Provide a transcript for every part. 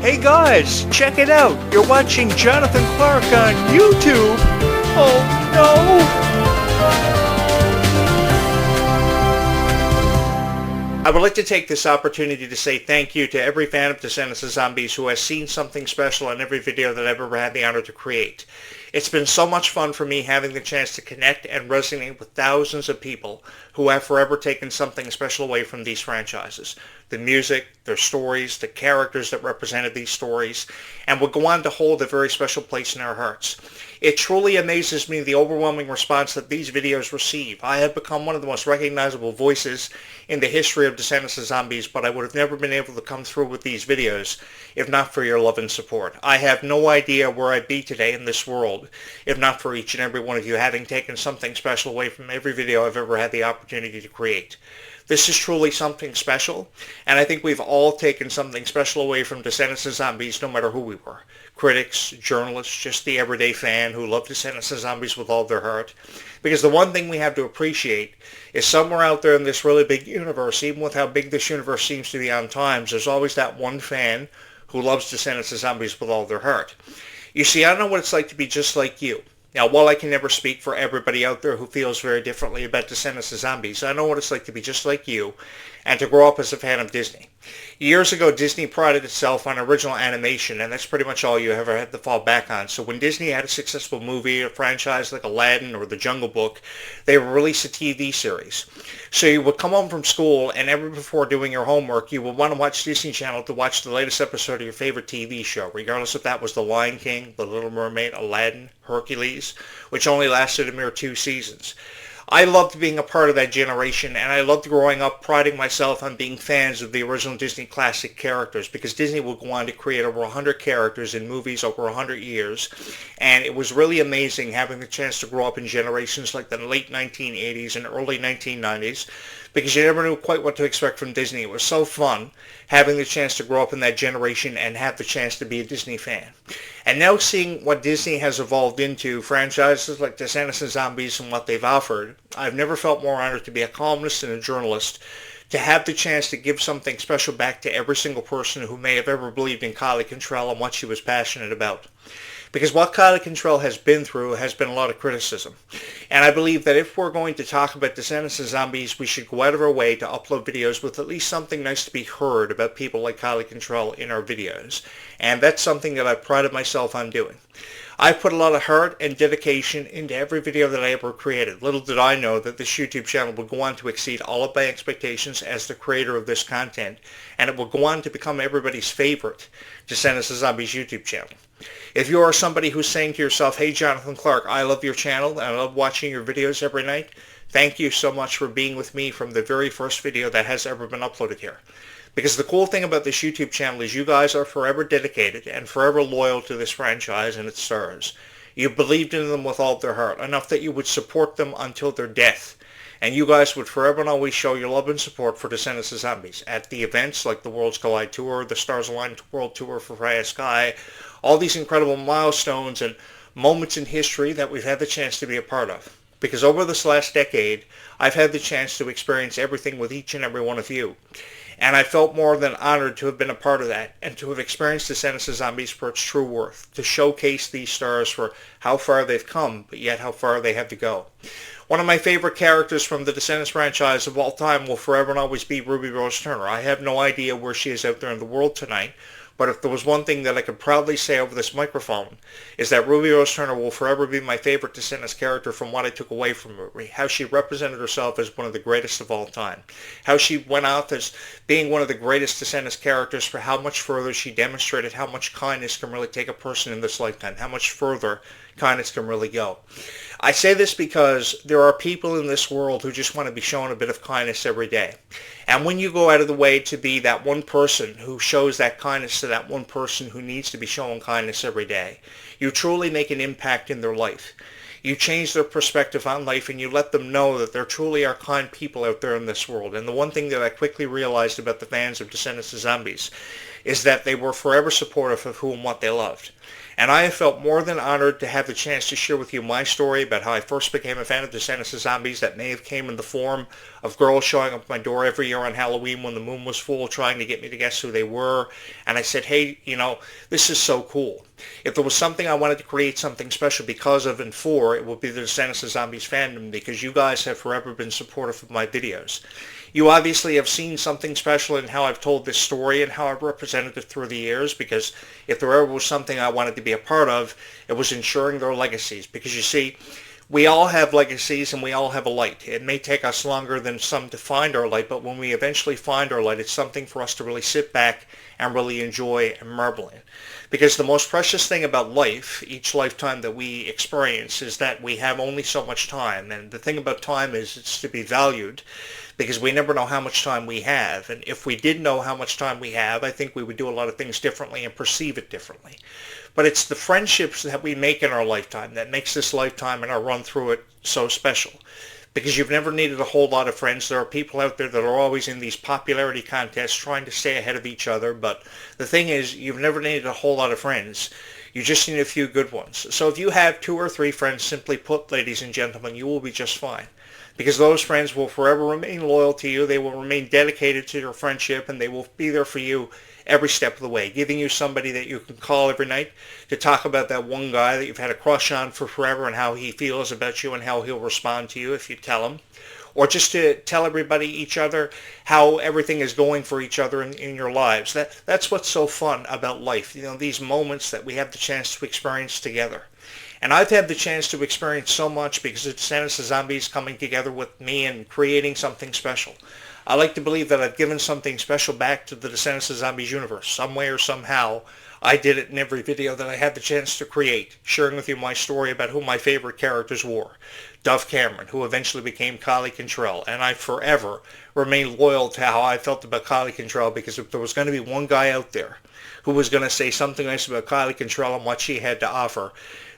Hey guys, check it out. You're watching Jonathan Clarke on YouTube. Oh no! I would like to take this opportunity to say thank you to every fan of Descendants of Zombies who has seen something special in every video that I've ever had the honor to create. It's been so much fun for me having the chance to connect and resonate with thousands of people who have forever taken something special away from these franchises. The music, their stories, the characters that represented these stories, and will go on to hold a very special place in our hearts. It truly amazes me the overwhelming response that these videos receive. I have become one of the most recognizable voices in the history of Descendants of Zombies, but I would have never been able to come through with these videos if not for your love and support. I have no idea where I'd be today in this world if not for each and every one of you having taken something special away from every video I've ever had the opportunity to create. This is truly something special, and I think we've all taken something special away from Descendants of Zombies no matter who we were. Critics, journalists, just the everyday fan who loved Descendants of Zombies with all their heart. Because the one thing we have to appreciate is somewhere out there in this really big universe, even with how big this universe seems to be on times, there's always that one fan who loves Descendants of Zombies with all their heart. You see, I know what it's like to be just like you. Now, while I can never speak for everybody out there who feels very differently about Descendants of Zombies, I know what it's like to be just like you and to grow up as a fan of Disney. Years ago, Disney prided itself on original animation, and that's pretty much all you ever had to fall back on. So when Disney had a successful movie, a franchise like Aladdin or The Jungle Book, they would release a TV series. So you would come home from school, and ever before doing your homework, you would want to watch Disney Channel to watch the latest episode of your favorite TV show, regardless if that was The Lion King, The Little Mermaid, Aladdin, Hercules, which only lasted a mere 2 seasons. I loved being a part of that generation, and I loved growing up priding myself on being fans of the original Disney classic characters, because Disney will go on to create over 100 characters in movies over 100 years, and it was really amazing having the chance to grow up in generations like the late 1980s and early 1990s, because you never knew quite what to expect from Disney. It was so fun having the chance to grow up in that generation and have the chance to be a Disney fan. And now seeing what Disney has evolved into, franchises like Descendants of Zombies and what they've offered, I've never felt more honored to be a columnist and a journalist, to have the chance to give something special back to every single person who may have ever believed in Kylie Cantrell and what she was passionate about. Because what Kylie Cantrell has been through has been a lot of criticism. And I believe that if we're going to talk about Descendants of Zombies, we should go out of our way to upload videos with at least something nice to be heard about people like Kylie Cantrell in our videos. And that's something that I prided myself on doing. I've put a lot of heart and dedication into every video that I ever created. Little did I know that this YouTube channel would go on to exceed all of my expectations as the creator of this content, and it will go on to become everybody's favorite Descendants of Zombies YouTube channel. If you are somebody who's saying to yourself, hey Jonathan Clarke, I love your channel and I love watching your videos every night, thank you so much for being with me from the very first video that has ever been uploaded here. Because the cool thing about this YouTube channel is you guys are forever dedicated and forever loyal to this franchise and its stars. You believed in them with all their heart, enough that you would support them until their death. And you guys would forever and always show your love and support for Descendants of Zombies at the events like the Worlds Collide Tour, the Stars Align World Tour for Freya Sky, all these incredible milestones and moments in history that we've had the chance to be a part of. Because over this last decade, I've had the chance to experience everything with each and every one of you. And I felt more than honored to have been a part of that and to have experienced Descendants of Zombies for its true worth, to showcase these stars for how far they've come, but yet how far they have to go. One of my favorite characters from the Descendants franchise of all time will forever and always be Ruby Rose Turner. I have no idea where she is out there in the world tonight, but if there was one thing that I could proudly say over this microphone, is that Ruby Rose Turner will forever be my favorite Descendants character from what I took away from Ruby. How she represented herself as one of the greatest of all time. How she went out as being one of the greatest Descendants characters for how much further she demonstrated how much kindness can really take a person in this lifetime. How much further kindness can really go. I say this because there are people in this world who just want to be shown a bit of kindness every day. And when you go out of the way to be that one person who shows that kindness to that one person who needs to be shown kindness every day, you truly make an impact in their life. You change their perspective on life and you let them know that there truly are kind people out there in this world. And the one thing that I quickly realized about the fans of Descendants of Zombies is that they were forever supportive of who and what they loved. And I have felt more than honored to have the chance to share with you my story about how I first became a fan of Descendants of Zombies that may have came in the form of girls showing up at my door every year on Halloween when the moon was full trying to get me to guess who they were. And I said, hey, this is so cool. If there was something I wanted to create something special because of and for, it would be the Descendants of Zombies fandom, because you guys have forever been supportive of my videos. You obviously have seen something special in how I've told this story and how I've represented it through the years, because if there ever was something I wanted to be a part of, it was ensuring their legacies. Because you see, we all have legacies and we all have a light. It may take us longer than some to find our light, but when we eventually find our light, it's something for us to really sit back and really enjoy and marvel in. Because the most precious thing about life, each lifetime that we experience, is that we have only so much time. And the thing about time is it's to be valued, because we never know how much time we have. And if we did know how much time we have, I think we would do a lot of things differently and perceive it differently. But it's the friendships that we make in our lifetime that makes this lifetime and our run through it so special. Because you've never needed a whole lot of friends. There are people out there that are always in these popularity contests trying to stay ahead of each other. But the thing is, you've never needed a whole lot of friends. You just need a few good ones. So if you have 2 or 3 friends, simply put, ladies and gentlemen, you will be just fine. Because those friends will forever remain loyal to you. They will remain dedicated to your friendship, and they will be there for you every step of the way, giving you somebody that you can call every night to talk about that one guy that you've had a crush on for forever and how he feels about you and how he'll respond to you if you tell him. Or just to tell everybody, each other, how everything is going for each other in your lives. That's what's so fun about life, these moments that we have the chance to experience together. And I've had the chance to experience so much because of Descendants of Zombies coming together with me and creating something special. I like to believe that I've given something special back to the Descendants of Zombies universe. Some way or somehow, I did it in every video that I had the chance to create, sharing with you my story about who my favorite characters were. Dove Cameron, who eventually became Kali Cantrell, and I forever remain loyal to how I felt about Kali Cantrell, because if there was going to be one guy out there who was going to say something nice about Kali Cantrell and what she had to offer,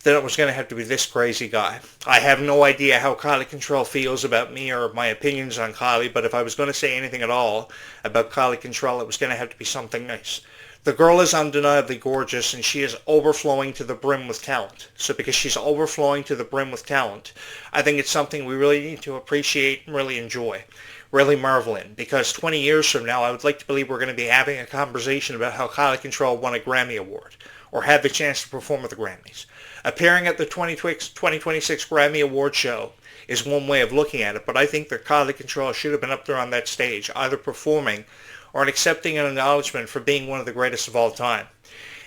then it was going to have to be this crazy guy. I have no idea how Kali Cantrell feels about me or my opinions on Kali, but if I was going to say anything at all about Kali Cantrell, it was going to have to be something nice. The girl is undeniably gorgeous, and she is overflowing to the brim with talent. So because she's overflowing to the brim with talent, I think it's something we really need to appreciate and really enjoy, really marvel in. Because 20 years from now, I would like to believe we're going to be having a conversation about how Kali Cantrell won a Grammy Award, or had the chance to perform at the Grammys. Appearing at the 2026 Grammy Award show is one way of looking at it, but I think that Kali Cantrell should have been up there on that stage, either performing or accepting an acknowledgement for being one of the greatest of all time.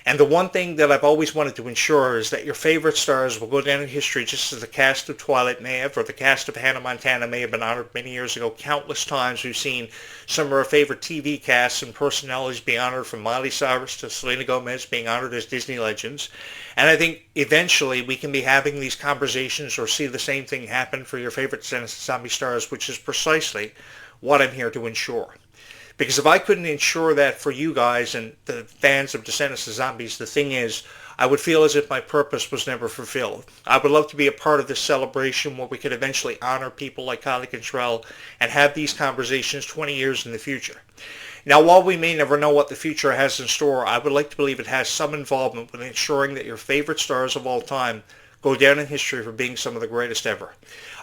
And the one thing that I've always wanted to ensure is that your favorite stars will go down in history just as the cast of Twilight may have, or the cast of Hannah Montana may have been honored many years ago. Countless times we've seen some of our favorite TV casts and personalities be honored, from Miley Cyrus to Selena Gomez being honored as Disney legends. And I think eventually we can be having these conversations or see the same thing happen for your favorite zombie stars, which is precisely what I'm here to ensure. Because if I couldn't ensure that for you guys and the fans of Descendants of Zombies, the thing is, I would feel as if my purpose was never fulfilled. I would love to be a part of this celebration where we could eventually honor people like Kali Cantrell and have these conversations 20 years in the future. Now, while we may never know what the future has in store, I would like to believe it has some involvement with ensuring that your favorite stars of all time go down in history for being some of the greatest ever.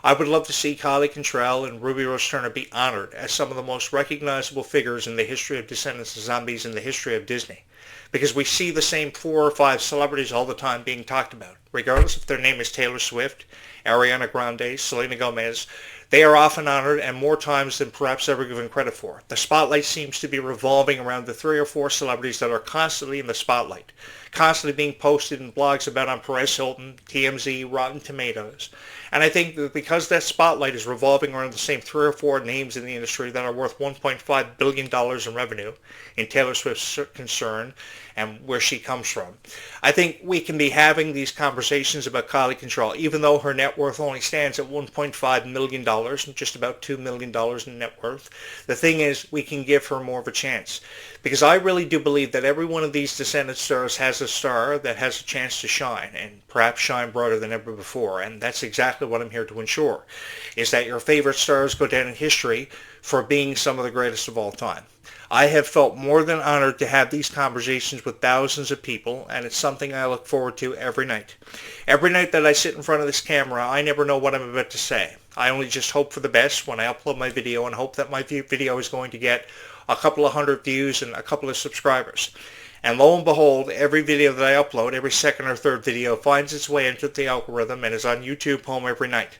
I would love to see Kali Cantrell and Ruby Rose Turner be honored as some of the most recognizable figures in the history of Descendants of Zombies and the history of Disney. Because we see the same 4 or 5 celebrities all the time being talked about, regardless if their name is Taylor Swift, Ariana Grande, Selena Gomez. They are often honored, and more times than perhaps ever given credit for. The spotlight seems to be revolving around the 3 or 4 celebrities that are constantly in the spotlight, constantly being posted in blogs about on Perez Hilton, TMZ, Rotten Tomatoes. And I think that because that spotlight is revolving around the same 3 or 4 names in the industry that are worth $1.5 billion in revenue, in Taylor Swift's concern, and where she comes from, I think we can be having these conversations about Kali Cantrell, even though her net worth only stands at $1.5 million, and just about $2 million in net worth. The thing is, we can give her more of a chance. Because I really do believe that every one of these Descendant stars has a star that has a chance to shine, and perhaps shine brighter than ever before. And that's exactly what I'm here to ensure, is that your favorite stars go down in history for being some of the greatest of all time. I have felt more than honored to have these conversations with thousands of people, and it's something I look forward to every night. Every night that I sit in front of this camera, I never know what I'm about to say. I only just hope for the best when I upload my video and hope that my video is going to get a couple of hundred views and a couple of subscribers. And lo and behold, every video that I upload, every second or third video, finds its way into the algorithm and is on YouTube Home every night.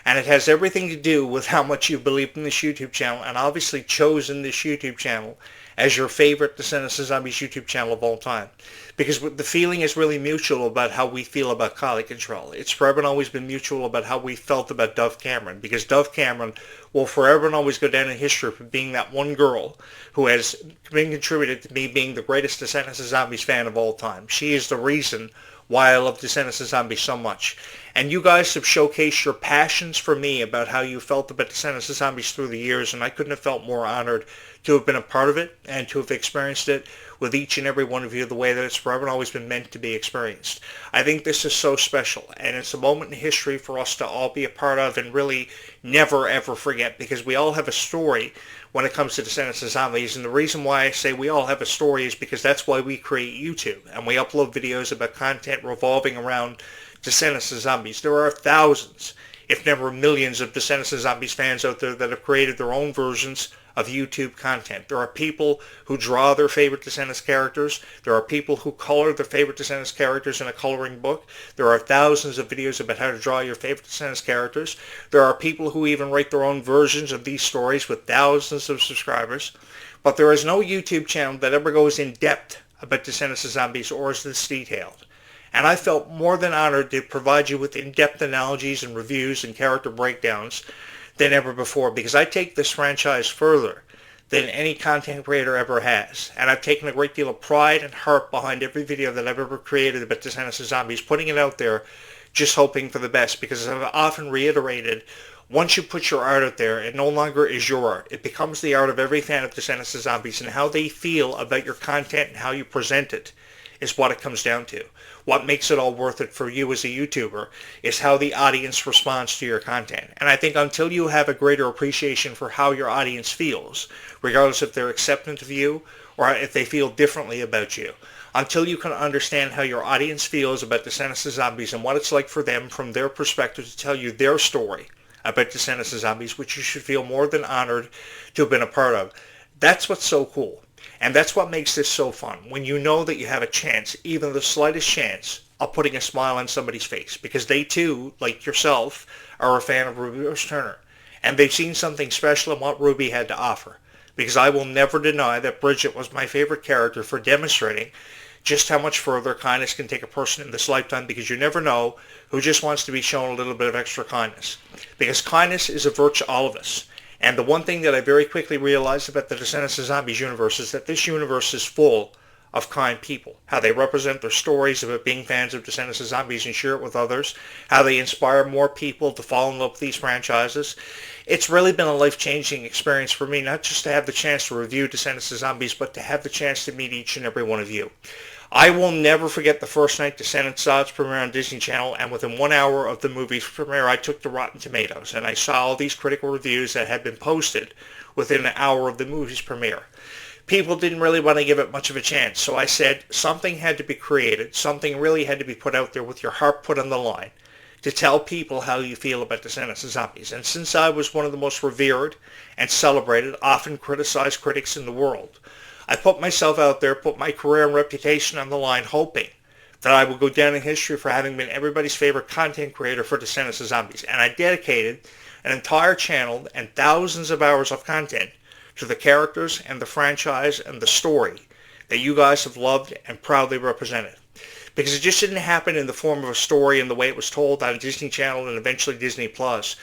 And it has everything to do with how much you believe in this YouTube channel, and obviously chosen this YouTube channel as your favorite Descendants of Zombies YouTube channel of all time. Because the feeling is really mutual about how we feel about quality control. It's forever and always been mutual about how we felt about Dove Cameron. Because Dove Cameron will forever and always go down in history for being that one girl who has been contributed to me being the greatest Descendants of Zombies fan of all time. She is the reason why I love Descendants of Zombies so much. And you guys have showcased your passions for me about how you felt about Descendants of Zombies through the years, and I couldn't have felt more honored to have been a part of it and to have experienced it with each and every one of you the way that it's forever and always been meant to be experienced. I think this is so special, and it's a moment in history for us to all be a part of and really never ever forget, because we all have a story when it comes to Descendants of Zombies, and the reason why I say we all have a story is because that's why we create YouTube, and we upload videos about content revolving around Descendants of Zombies. There are thousands, if never millions, of Descendants of Zombies fans out there that have created their own versions of YouTube content. There are people who draw their favorite Descendants characters. There are people who color their favorite Descendants characters in a coloring book. There are thousands of videos about how to draw your favorite Descendants characters. There are people who even write their own versions of these stories with thousands of subscribers. But there is no YouTube channel that ever goes in depth about Descendants of Zombies or is this detailed. And I felt more than honored to provide you with in-depth analogies and reviews and character breakdowns than ever before, because I take this franchise further than any content creator ever has. And I've taken a great deal of pride and heart behind every video that I've ever created about Descendants of Zombies, putting it out there just hoping for the best, because as I've often reiterated, once you put your art out there, it no longer is your art. It becomes the art of every fan of Descendants of Zombies, and how they feel about your content and how you present it is what it comes down to. What makes it all worth it for you as a YouTuber is how the audience responds to your content. And I think until you have a greater appreciation for how your audience feels, regardless if they're acceptant of you or if they feel differently about you, until you can understand how your audience feels about Descendants of Zombies and what it's like for them from their perspective to tell you their story about Descendants of Zombies, which you should feel more than honored to have been a part of. That's what's so cool. And that's what makes this so fun, when you know that you have a chance, even the slightest chance, of putting a smile on somebody's face. Because they too, like yourself, are a fan of Ruby Rose Turner. And they've seen something special in what Ruby had to offer. Because I will never deny that Bridget was my favorite character for demonstrating just how much further kindness can take a person in this lifetime, because you never know who just wants to be shown a little bit of extra kindness. Because kindness is a virtue to all of us. And the one thing that I very quickly realized about the Descendants of Zombies universe is that this universe is full of kind people. How they represent their stories about being fans of Descendants of Zombies and share it with others. How they inspire more people to fall in love with these franchises. It's really been a life-changing experience for me, not just to have the chance to review Descendants of Zombies, but to have the chance to meet each and every one of you. I will never forget the first night Descendants saw its premiere on Disney Channel, and within 1 hour of the movie's premiere, I took to Rotten Tomatoes, and I saw all these critical reviews that had been posted within an hour of the movie's premiere. People didn't really want to give it much of a chance, so I said something had to be created, something really had to be put out there with your heart put on the line, to tell people how you feel about Descendants of Zombies. And since I was one of the most revered and celebrated, often criticized critics in the world, I put myself out there, put my career and reputation on the line, hoping that I would go down in history for having been everybody's favorite content creator for Descendants of Zombies. And I dedicated an entire channel and thousands of hours of content to the characters and the franchise and the story that you guys have loved and proudly represented. Because it just didn't happen in the form of a story and the way it was told on Disney Channel and eventually Disney Plus.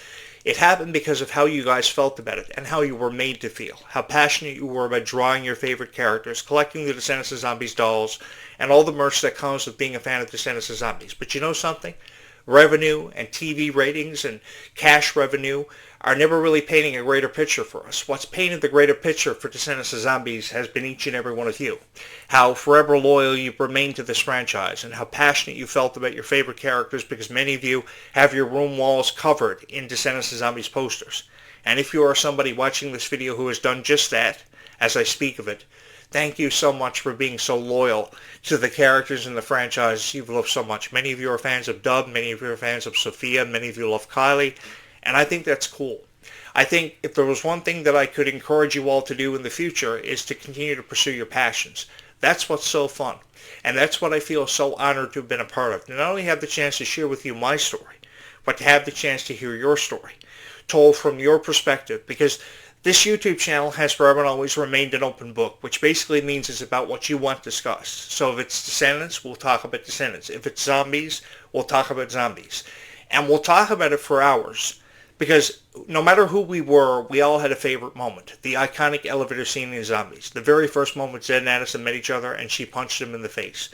It happened because of how you guys felt about it and how you were made to feel, how passionate you were about drawing your favorite characters, collecting the Descendants of Zombies dolls, and all the merch that comes with being a fan of Descendants of Zombies. But you know something? Revenue and TV ratings and cash revenue are never really painting a greater picture for us. What's painted the greater picture for Descendants of Zombies has been each and every one of you. How forever loyal you've remained to this franchise, and how passionate you felt about your favorite characters, because many of you have your room walls covered in Descendants of Zombies posters. And if you are somebody watching this video who has done just that, as I speak of it. Thank you so much for being so loyal to the characters in the franchise you've loved so much. Many of you are fans of Dub, many of you are fans of Sophia, many of you love Kylie, and I think that's cool. I think if there was one thing that I could encourage you all to do in the future is to continue to pursue your passions. That's what's so fun. And that's what I feel so honored to have been a part of. To not only have the chance to share with you my story, but to have the chance to hear your story, told from your perspective. Because this YouTube channel has forever and always remained an open book, which basically means it's about what you want discussed. So if it's Descendants, we'll talk about Descendants. If it's zombies, we'll talk about zombies. And we'll talk about it for hours. Because no matter who we were, we all had a favorite moment. The iconic elevator scene in Zombies. The very first moment Zed and Addison met each other and she punched him in the face.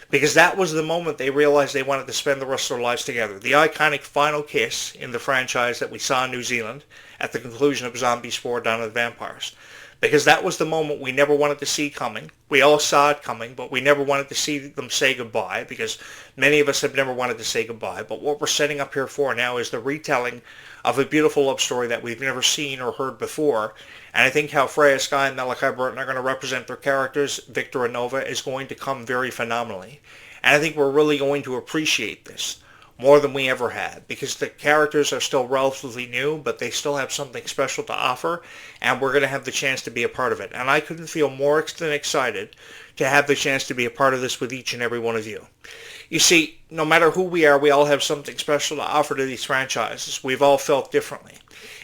Because that was the moment they realized they wanted to spend the rest of their lives together. The iconic final kiss in the franchise that we saw in New Zealand at the conclusion of Zombies 4: Dawn of the Vampires. Because that was the moment we never wanted to see coming. We all saw it coming, but we never wanted to see them say goodbye, because many of us have never wanted to say goodbye. But what we're setting up here for now is the retelling of a beautiful love story that we've never seen or heard before. And I think how Freya Skye and Malachi Burton are going to represent their characters, Victor and Nova, is going to come very phenomenally. And I think we're really going to appreciate this more than we ever had, because the characters are still relatively new, but they still have something special to offer, and we're going to have the chance to be a part of it. And I couldn't feel more than excited to have the chance to be a part of this with each and every one of you. You see, no matter who we are, we all have something special to offer to these franchises. We've all felt differently.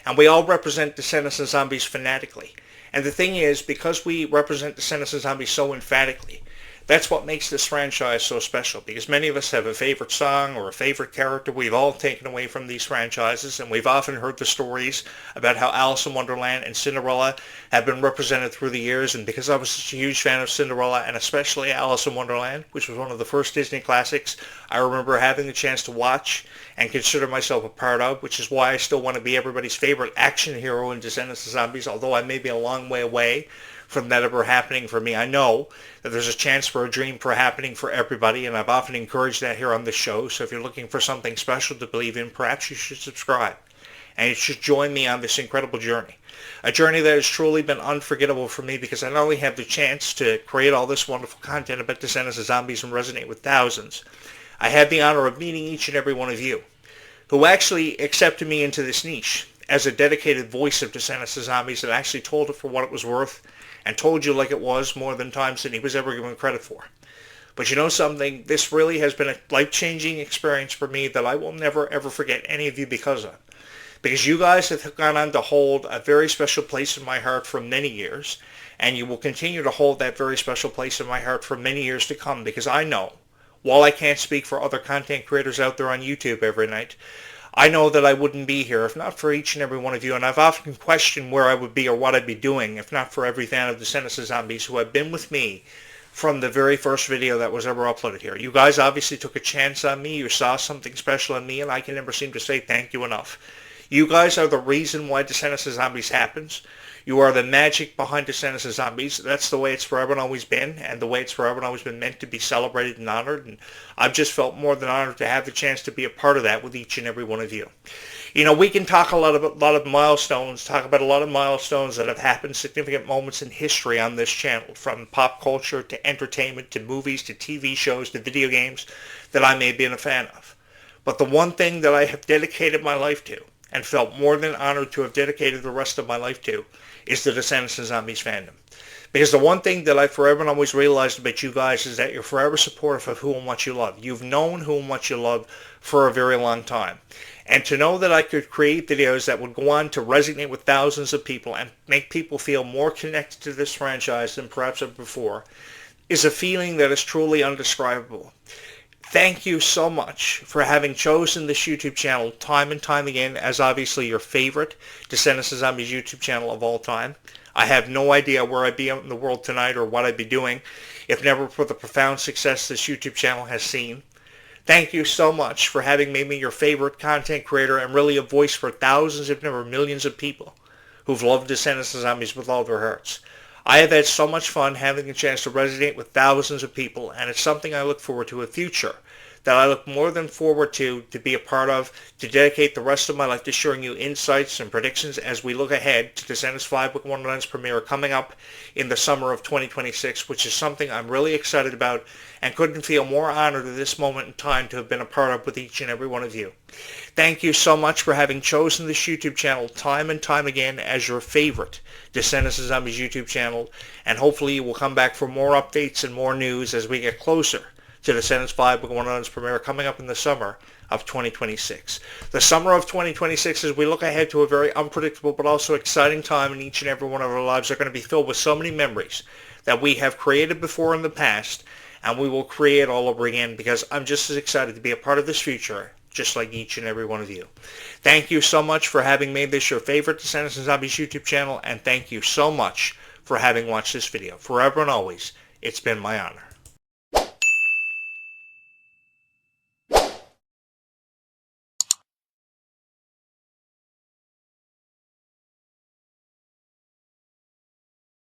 And we all represent Descendants and Zombies fanatically. And the thing is, because we represent Descendants and Zombies so emphatically, that's what makes this franchise so special, because many of us have a favorite song or a favorite character we've all taken away from these franchises, and we've often heard the stories about how Alice in Wonderland and Cinderella have been represented through the years. And because I was such a huge fan of Cinderella, and especially Alice in Wonderland, which was one of the first Disney classics I remember having the chance to watch and consider myself a part of, which is why I still want to be everybody's favorite action hero in Descendants of Zombies, although I may be a long way away from that ever happening for me. I know that there's a chance for a dream for happening for everybody, and I've often encouraged that here on this show. So if you're looking for something special to believe in, perhaps you should subscribe, and you should join me on this incredible journey. A journey that has truly been unforgettable for me, because I not only have the chance to create all this wonderful content about Descendants of Zombies and resonate with thousands, I had the honor of meeting each and every one of you who actually accepted me into this niche as a dedicated voice of Descendants of Zombies that actually told it for what it was worth, and told you like it was more than times than he was ever given credit for. But you know something? This really has been a life-changing experience for me that I will never ever forget any of you because of. Because you guys have gone on to hold a very special place in my heart for many years, and you will continue to hold that very special place in my heart for many years to come, because I know, while I can't speak for other content creators out there on YouTube every night, I know that I wouldn't be here if not for each and every one of you, and I've often questioned where I would be or what I'd be doing if not for every fan of Descendants of Zombies who have been with me from the very first video that was ever uploaded here. You guys obviously took a chance on me, you saw something special in me, and I can never seem to say thank you enough. You guys are the reason why Descendants of Zombies happens. You are the magic behind Descendants of Zombies. That's the way it's forever and always been, and the way it's forever and always been meant to be celebrated and honored. And I've just felt more than honored to have the chance to be a part of that with each and every one of you. You know, we can talk a lot of milestones, talk about a lot of milestones that have happened, significant moments in history on this channel, from pop culture to entertainment to movies to TV shows to video games that I may have been a fan of. But the one thing that I have dedicated my life to, and felt more than honored to have dedicated the rest of my life to, is the Descendants of Zombies fandom. Because the one thing that I forever and always realized about you guys is that you're forever supportive of who and what you love. You've known who and what you love for a very long time. And to know that I could create videos that would go on to resonate with thousands of people and make people feel more connected to this franchise than perhaps ever before is a feeling that is truly undescribable. Thank you so much for having chosen this YouTube channel time and time again as obviously your favorite Descendants of Zombies YouTube channel of all time. I have no idea where I'd be out in the world tonight or what I'd be doing if never for the profound success this YouTube channel has seen. Thank you so much for having made me your favorite content creator and really a voice for thousands, if never millions of people who've loved Descendants of Zombies with all their hearts. I have had so much fun having a chance to resonate with thousands of people, and it's something I look forward to a future that I look more than forward to be a part of, to dedicate the rest of my life to sharing you insights and predictions as we look ahead to Descendants 5 Book Wonderland's premiere coming up in the summer of 2026, which is something I'm really excited about and couldn't feel more honored at this moment in time to have been a part of with each and every one of you. Thank you so much for having chosen this YouTube channel time and time again as your favorite Descendants and Zombies YouTube channel, and hopefully you will come back for more updates and more news as we get closer to Descendants 5 Book Wonderland's premiere coming up in the summer of 2026. The summer of 2026, as we look ahead to a very unpredictable but also exciting time in each and every one of our lives, are going to be filled with so many memories that we have created before in the past, and we will create all over again, because I'm just as excited to be a part of this future, just like each and every one of you. Thank you so much for having made this your favorite Descendants and Zombies YouTube channel, and thank you so much for having watched this video. Forever and always, it's been my honor.